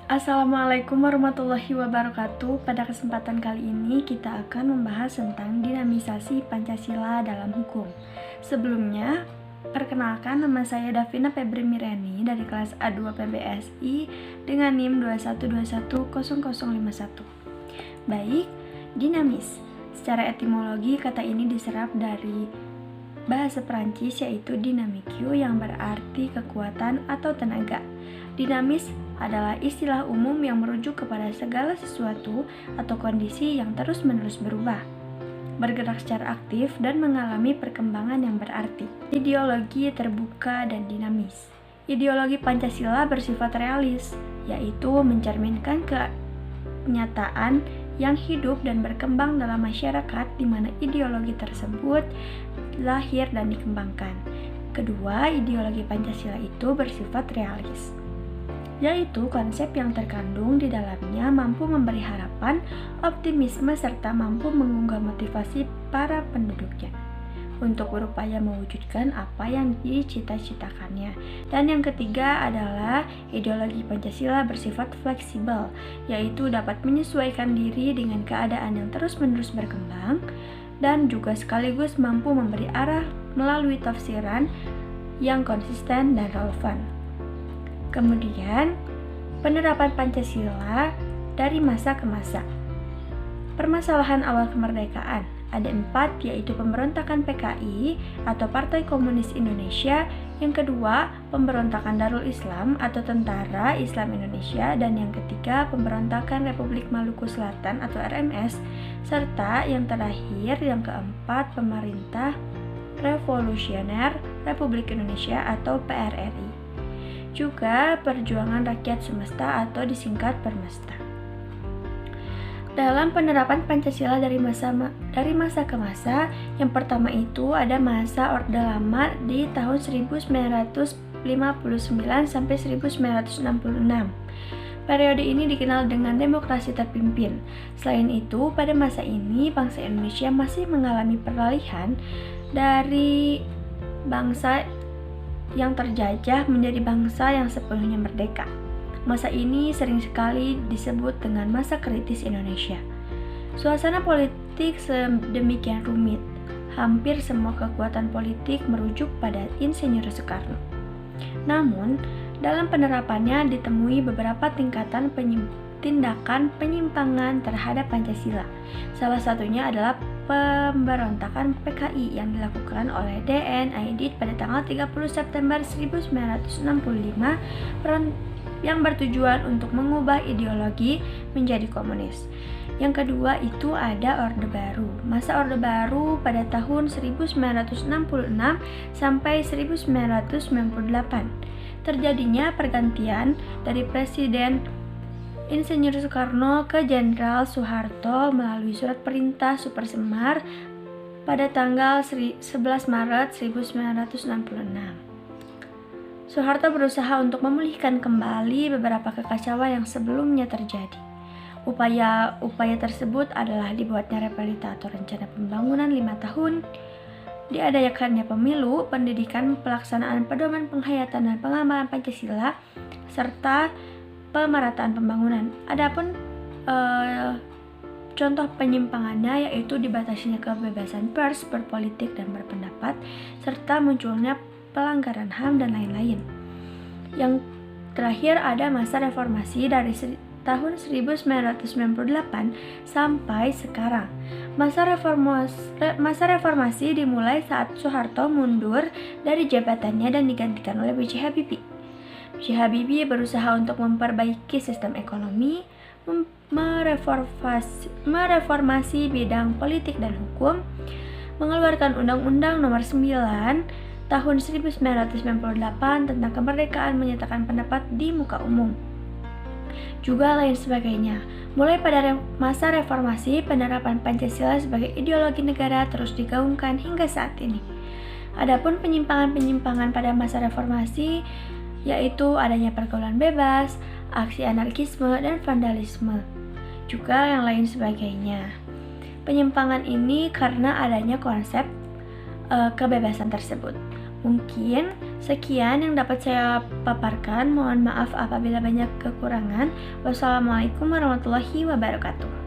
Assalamualaikum warahmatullahi wabarakatuh. Pada kesempatan kali ini kita akan membahas tentang dinamisasi Pancasila dalam hukum. Sebelumnya, perkenalkan, nama saya Davina Febri Mireni dari kelas A2 PBSI dengan NIM 21210051. Baik, dinamis. Secara etimologi, kata ini diserap dari bahasa Perancis yaitu dynamique yang berarti kekuatan atau tenaga. Dinamis adalah istilah umum yang merujuk kepada segala sesuatu atau kondisi yang terus-menerus berubah, bergerak secara aktif dan mengalami perkembangan yang berarti. Ideologi terbuka dan dinamis. Ideologi Pancasila bersifat realis, yaitu mencerminkan kenyataan yang hidup dan berkembang dalam masyarakat di mana ideologi tersebut lahir dan dikembangkan. Kedua, ideologi Pancasila itu bersifat realis, yaitu konsep yang terkandung di dalamnya mampu memberi harapan, optimisme, serta mampu mengunggah motivasi para penduduknya untuk berupaya mewujudkan apa yang dicita-citakannya. Dan yang ketiga adalah ideologi Pancasila bersifat fleksibel, yaitu dapat menyesuaikan diri dengan keadaan yang terus-menerus berkembang dan juga sekaligus mampu memberi arah melalui tafsiran yang konsisten dan relevan. Kemudian, penerapan Pancasila dari masa ke masa. Permasalahan awal kemerdekaan ada 4, yaitu pemberontakan PKI atau Partai Komunis Indonesia, yang kedua pemberontakan Darul Islam atau Tentara Islam Indonesia, dan yang ketiga pemberontakan Republik Maluku Selatan atau RMS, serta yang terakhir yang keempat Pemerintah Revolusioner Republik Indonesia atau PRRI. Juga Perjuangan Rakyat Semesta atau disingkat Permesta. Dalam penerapan Pancasila dari masa ke masa, yang pertama itu ada masa Orde Lama di tahun 1959 sampai 1966. Periode ini dikenal dengan demokrasi terpimpin. Selain itu, pada masa ini bangsa Indonesia masih mengalami peralihan dari bangsa yang terjajah menjadi bangsa yang sepenuhnya merdeka. Masa ini sering sekali disebut dengan masa kritis Indonesia. Suasana politik sedemikian rumit, hampir semua kekuatan politik merujuk pada Insinyur Soekarno. Namun, dalam penerapannya ditemui beberapa tingkatan tindakan penyimpangan terhadap Pancasila. Salah satunya adalah pemberontakan PKI yang dilakukan oleh DN Aidit pada tanggal 30 September 1965 yang bertujuan untuk mengubah ideologi menjadi komunis. Yang kedua itu ada Orde Baru. Masa Orde Baru pada tahun 1966 sampai 1998. Terjadinya pergantian dari Presiden Insinyur Soekarno ke Jenderal Soeharto melalui surat perintah Super Semar pada tanggal 11 Maret 1966. Soeharto berusaha untuk memulihkan kembali beberapa kekacauan yang sebelumnya terjadi. Upaya tersebut adalah dibuatnya repelita atau rencana pembangunan 5 tahun, diadakannya pemilu, pendidikan, pelaksanaan pedoman penghayatan dan pengamalan Pancasila, serta pemerataan pembangunan. Adapun contoh penyimpangannya yaitu dibatasinya kebebasan pers, berpolitik dan berpendapat, serta munculnya pelanggaran HAM dan lain-lain. Yang terakhir ada masa reformasi dari tahun 1998 sampai sekarang. Masa reformasi dimulai saat Soeharto mundur dari jabatannya dan digantikan oleh B.J. Habibie. B.J. Habibie berusaha untuk memperbaiki sistem ekonomi, mereformasi bidang politik dan hukum, mengeluarkan Undang-Undang Nomor 9 Tahun 1998 tentang kemerdekaan menyatakan pendapat di muka umum, juga lain sebagainya. Mulai pada masa reformasi, penerapan Pancasila sebagai ideologi negara terus digaungkan hingga saat ini. Adapun penyimpangan-penyimpangan pada masa reformasi yaitu adanya pergaulan bebas, aksi anarkisme dan vandalisme, juga yang lain sebagainya. Penyimpangan ini karena adanya konsep kebebasan tersebut. Mungkin Sekian yang dapat saya paparkan. Mohon maaf apabila banyak kekurangan. Wassalamualaikum warahmatullahi wabarakatuh.